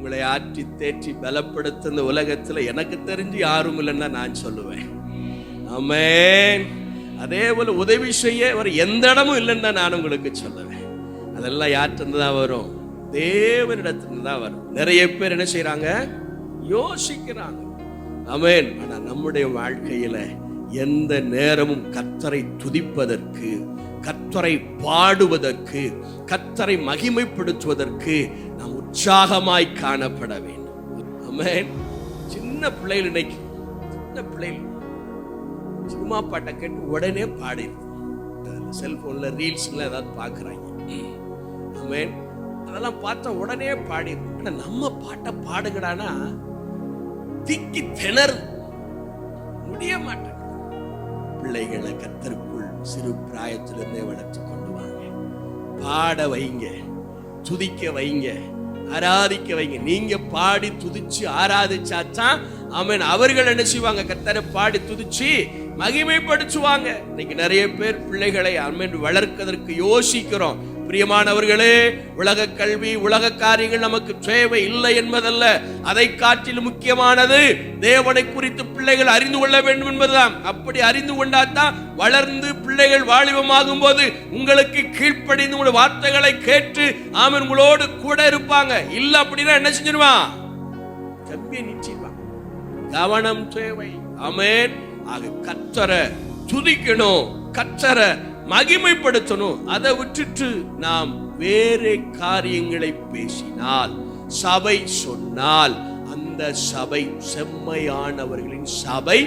உங்களை ஆற்றி தேற்றி பலப்படுத்த இந்த உலகத்துல எனக்கு தெரிஞ்சு யாரும் இல்லைன்னா நான் சொல்லுவேன். ஆமென். அதே போல உதவி செய்ய ஒரு எந்த இடமும் இல்லைன்னா நான் உங்களுக்கு சொல்லுவேன். அதெல்லாம் யார்கிட்ட தான் வரும்? தேவனிடத்துல தான் வரும். நிறைய பேர் என்ன செய்யறாங்க? யோசிக்கிறாங்க. ஆமென். ஆனா நம்முடைய வாழ்க்கையில எந்த நேரமும் கர்த்தரை துதிப்பதற்கு, கர்த்தரை பாடுவதற்கு, கர்த்தரை மகிமைப்படுத்துவதற்கு நாம் உற்சாகமாய் காணப்பட வேண்டும். ஆமென். சின்ன பிள்ளைகள் இன்னைக்கு சினிமா பாட்டை கேட்டு உடனே பாடிடுது. செல்போன்ல ரீல்ஸ்ல ஏதாவது பாக்குறாங்க. ஆமென். அதெல்லாம் பார்த்தா உடனே பாடிடுது. ஆனா நம்ம பாட்டை பாடுங்கடானா திக்கி திணறு முடிய மாட்டாங்க. பிள்ளைகளை கர்த்தருக்குள் சிறு பிராயத்திலிருந்தே வளர்த்து கொண்டு வாங்க. பாட வைங்க, துதிக்க வைங்க, ஆராதிக்க வைங்க. நீங்க பாடி துதிச்சு ஆராதிச்சாதான் ஆமென் அவர்கள் என்ன செய்வாங்க? கர்த்தரை பாடி துதிச்சு மகிமைப்படுத்துவாங்க. இன்னைக்கு நிறைய பேர் பிள்ளைகளை ஆமென் வளர்க்கிறதற்கு யோசிக்கிறோம். பிரியமானவர்களே, உலக கல்வி, உலக காரியங்கள் நமக்கு தேவை இல்லை என்பதல்ல. அதை காட்டிலும் முக்கியமானது தேவனை குறித்து பிள்ளைகள் அறிந்து கொள்ள வேண்டும் என்பதுதான். அப்படி அறிந்து கொண்டாதான் வளர்ந்து பிள்ளைகள் வாலிபமாகும் போது உங்களுக்கு கீழ்ப்படிந்து உங்களுடைய வார்த்தைகளை கேட்டு ஆமென் உங்களோடு கூட இருப்பாங்க. இல்ல அப்படின்னா என்ன செஞ்சிருவான்? கம்பியை நிச்சயிப்பான். கவனம் தேவை. ஆமென். ஆக கர்த்தரை துதிக்கணும், கர்த்தரை மகிமைப்படுத்தணும். அதை விட்டுட்டு நாம் வேறு காரியங்களை பேசினால், சபை சொன்னால் அந்த சபை செம்மையானவர்களின் சபை